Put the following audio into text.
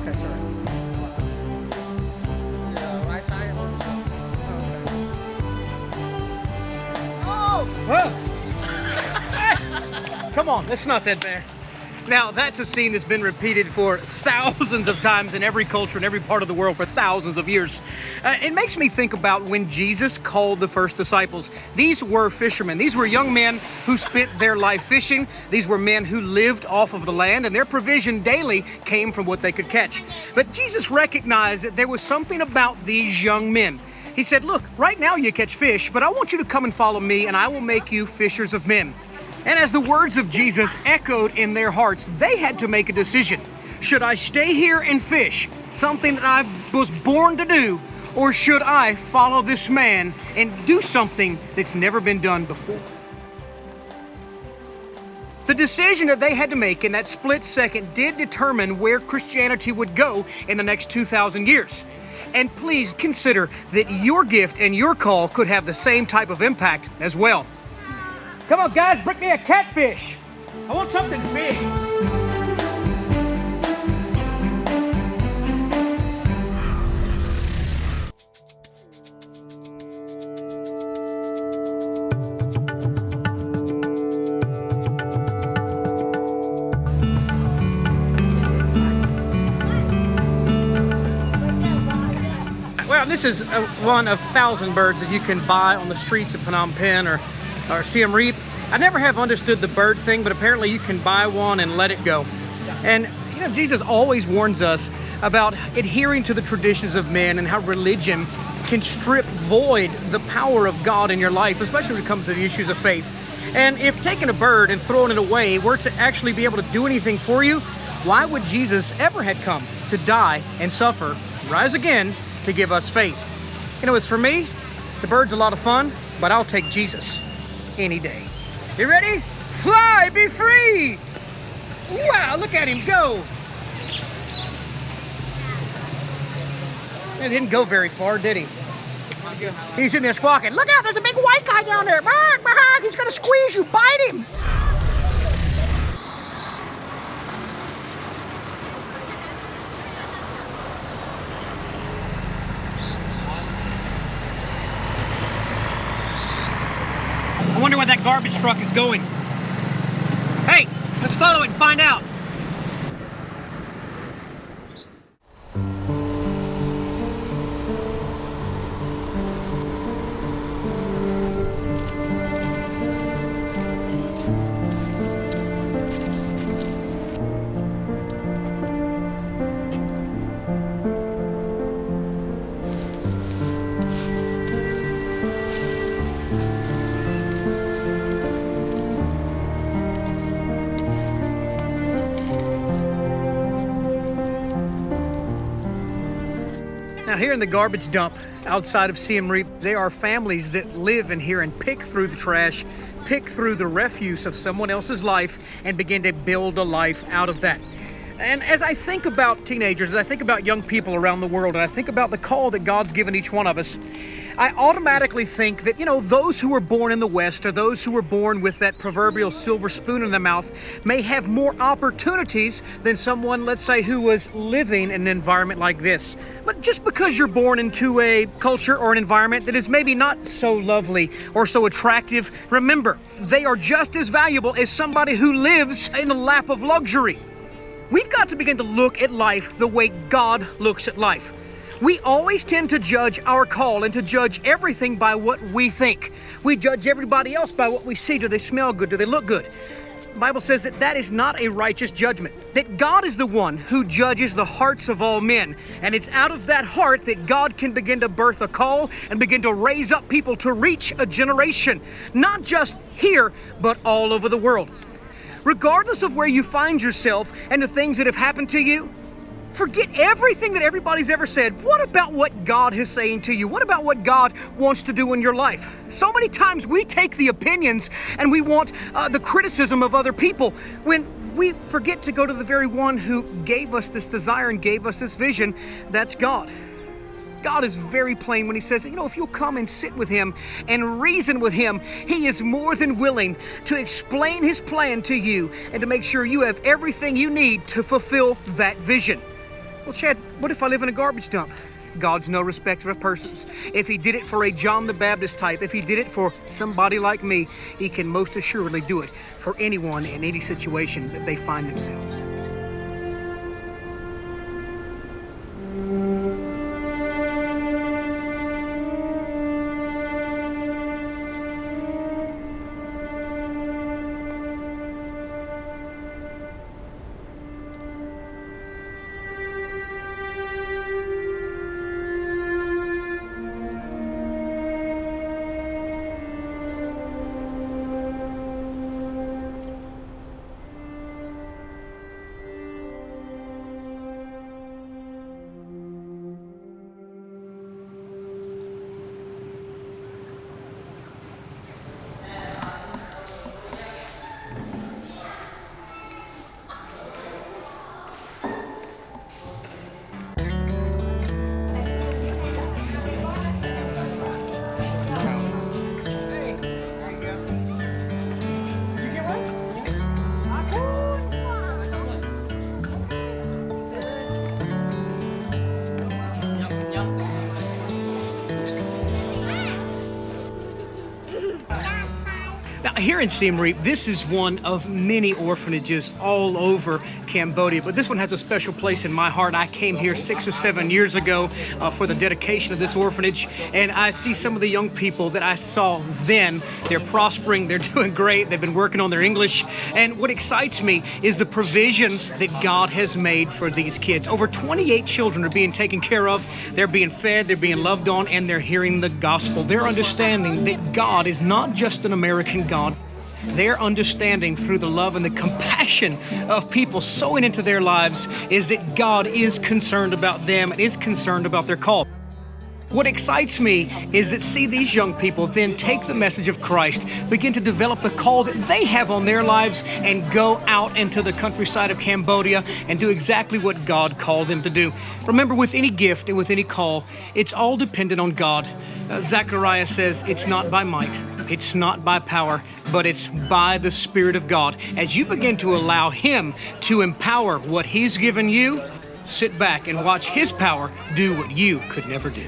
Okay, sorry. Right side. Oh! Whoa! Come on, that's not that bad. Now, that's a scene that's been repeated for thousands of times in every culture in every part of the world for thousands of years. It makes me think about when Jesus called the first disciples. These were fishermen. These were young men who spent their life fishing. These were men who lived off of the land, and their provision daily came from what they could catch. But Jesus recognized that there was something about these young men. He said, look, right now you catch fish, but I want you to come and follow me, and I will make you fishers of men. And as the words of Jesus echoed in their hearts, they had to make a decision. Should I stay here and fish, something that I was born to do, or should I follow this man and do something that's never been done before? The decision that they had to make in that split second did determine where Christianity would go in the next 2,000 years. And please consider that your gift and your call could have the same type of impact as well. Come on, guys, bring me a catfish. I want something big. Well, this is one of 1,000 birds that you can buy on the streets of Phnom Penh or Siem Reap. I never have understood the bird thing, but apparently you can buy one and let it go. And you know, Jesus always warns us about adhering to the traditions of men and how religion can strip void the power of God in your life, especially when it comes to the issues of faith. And if taking a bird and throwing it away were to actually be able to do anything for you, why would Jesus ever had come to die and suffer, rise again to give us faith? You know, as for me, the bird's a lot of fun, but I'll take Jesus any day. You ready? Fly, be free! Wow, look at him go! He didn't go very far, did he? He's in there squawking. Look out, there's a big white guy down there. He's gonna squeeze you, bite him! I wonder where that garbage truck is going. Hey, let's follow it and find out. Now here in the garbage dump outside of Siem Reap, there are families that live in here and pick through the trash, pick through the refuse of someone else's life and begin to build a life out of that. And as I think about teenagers, as I think about young people around the world, and I think about the call that God's given each one of us, I automatically think that, you know, those who were born in the West or those who were born with that proverbial silver spoon in their mouth may have more opportunities than someone, let's say, who was living in an environment like this. But just because you're born into a culture or an environment that is maybe not so lovely or so attractive, remember, they are just as valuable as somebody who lives in a lap of luxury. We've got to begin to look at life the way God looks at life. We always tend to judge our call and to judge everything by what we think. We judge everybody else by what we see. Do they smell good? Do they look good? The Bible says that that is not a righteous judgment, that God is the one who judges the hearts of all men. And it's out of that heart that God can begin to birth a call and begin to raise up people to reach a generation, not just here, but all over the world. Regardless of where you find yourself and the things that have happened to you, forget everything that everybody's ever said. What about what God is saying to you? What about what God wants to do in your life? So many times we take the opinions and we want the criticism of other people when we forget to go to the very one who gave us this desire and gave us this vision. That's God. God is very plain when he says, you know, if you'll come and sit with him and reason with him, he is more than willing to explain his plan to you and to make sure you have everything you need to fulfill that vision. Well, Chad, what if I live in a garbage dump? God's no respecter of persons. If he did it for a John the Baptist type, if he did it for somebody like me, he can most assuredly do it for anyone in any situation that they find themselves. Now, here in Siem Reap, this is one of many orphanages all over Cambodia, but this one has a special place in my heart. I came here 6 or 7 years ago for the dedication of this orphanage, and I see some of the young people that I saw then. They're prospering, they're doing great, they've been working on their English, and what excites me is the provision that God has made for these kids. Over 28 children are being taken care of, they're being fed, they're being loved on, and they're hearing the gospel. They're understanding that God is not just an American God. Their understanding through the love and the compassion of people sowing into their lives is that God is concerned about them and is concerned about their call. What excites me is that see these young people then take the message of Christ, begin to develop the call that they have on their lives and go out into the countryside of Cambodia and do exactly what God called them to do. Remember, with any gift and with any call, it's all dependent on God. Zechariah says it's not by might, it's not by power, but it's by the Spirit of God. As you begin to allow Him to empower what He's given you, sit back and watch His power do what you could never do.